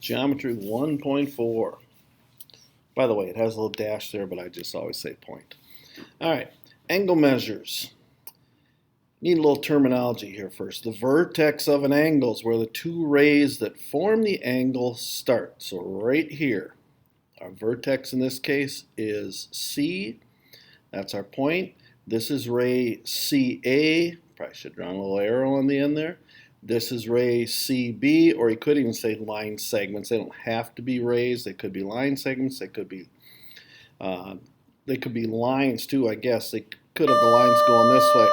Geometry 1.4. By the way, it has a little dash there, but I just always say point. All right, angle measures. Need a little terminology here first. The vertex of an angle is where the two rays that form the angle start. So right here, our vertex in this case is C. That's our point. This is ray CA. Probably should draw a little arrow on the end there. This is ray CB, or you could even say line segments. They don't have to be rays. They could be line segments. They could be lines too, I guess. They could have the lines going this way.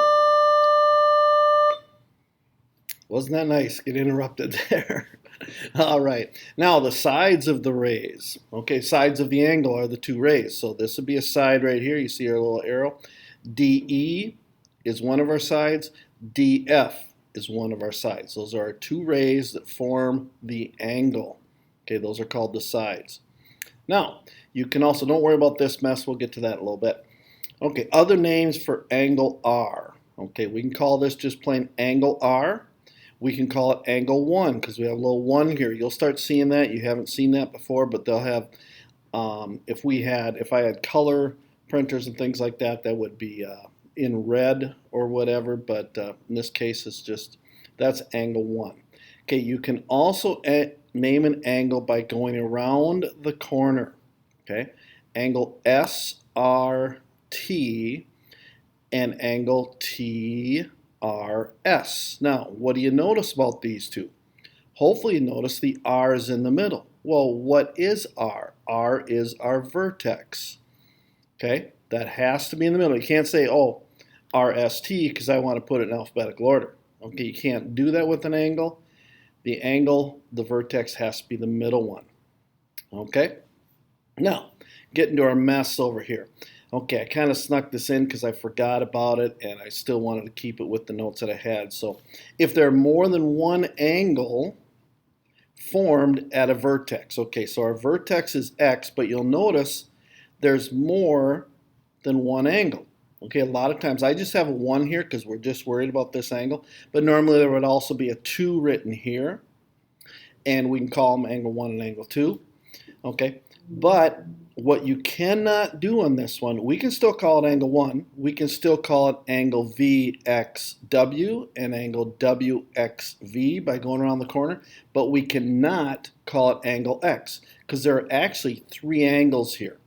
Wasn't that nice? Get interrupted there. All right. Now the sides of the rays. Okay, sides of the angle are the two rays. So this would be a side right here. You see our little arrow. DE is one of our sides. DF is one of our sides. Those are our two rays that form the angle. Okay, those are called the sides. Now, you can also, don't worry about this mess, we'll get to that in a little bit. Okay, other names for angle R. Okay, we can call this just plain angle R. We can call it angle 1 because we have a little 1 here. You'll start seeing that. You haven't seen that before, but they'll have, if I had color printers and things like that, that would be in red or whatever, but in this case it's just, that's angle 1. Okay, you can also name an angle by going around the corner. Okay, angle SRT and angle TRS. Now, what do you notice about these two? Hopefully you notice the R is in the middle. Well, what is R? R is our vertex. Okay, that has to be in the middle. You can't say, oh, RST, because I want to put it in alphabetical order. Okay, you can't do that with an angle. The angle, the vertex has to be the middle one. Okay, now getting to our mess over here. Okay, I kind of snuck this in because I forgot about it and I still wanted to keep it with the notes that I had. So if there are more than one angle formed at a vertex, okay, so our vertex is X, but you'll notice there's more than one angle. Okay, a lot of times I just have a 1 here because we're just worried about this angle, but normally there would also be a 2 written here, and we can call them angle 1 and angle 2. Okay, but what you cannot do on this one, we can still call it angle 1, we can still call it angle VXW and angle WXV by going around the corner, but we cannot call it angle X because there are actually 3 angles here.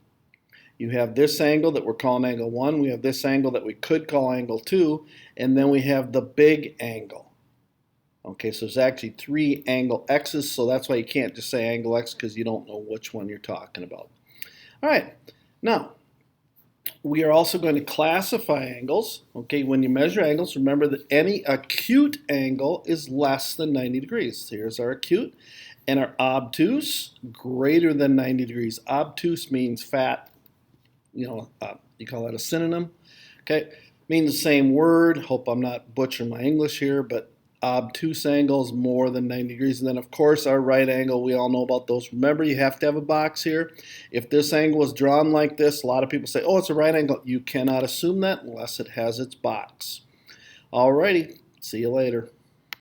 You have this angle that we're calling angle 1, we have this angle that we could call angle 2, and then we have the big angle. Okay, so there's actually 3 angle X's, so that's why you can't just say angle X because you don't know which one you're talking about. All right, now we are also going to classify angles. Okay, when you measure angles, remember that any acute angle is less than 90 degrees. Here's our acute, and our obtuse, greater than 90 degrees. Obtuse means fat. You call that a synonym. Okay, means the same word. Hope I'm not butchering my English here, but obtuse angle is more than 90 degrees. And then of course our right angle, we all know about those. Remember, you have to have a box here. If this angle is drawn like this, a lot of people say, oh, it's a right angle. You cannot assume that unless it has its box. Alrighty, see you later.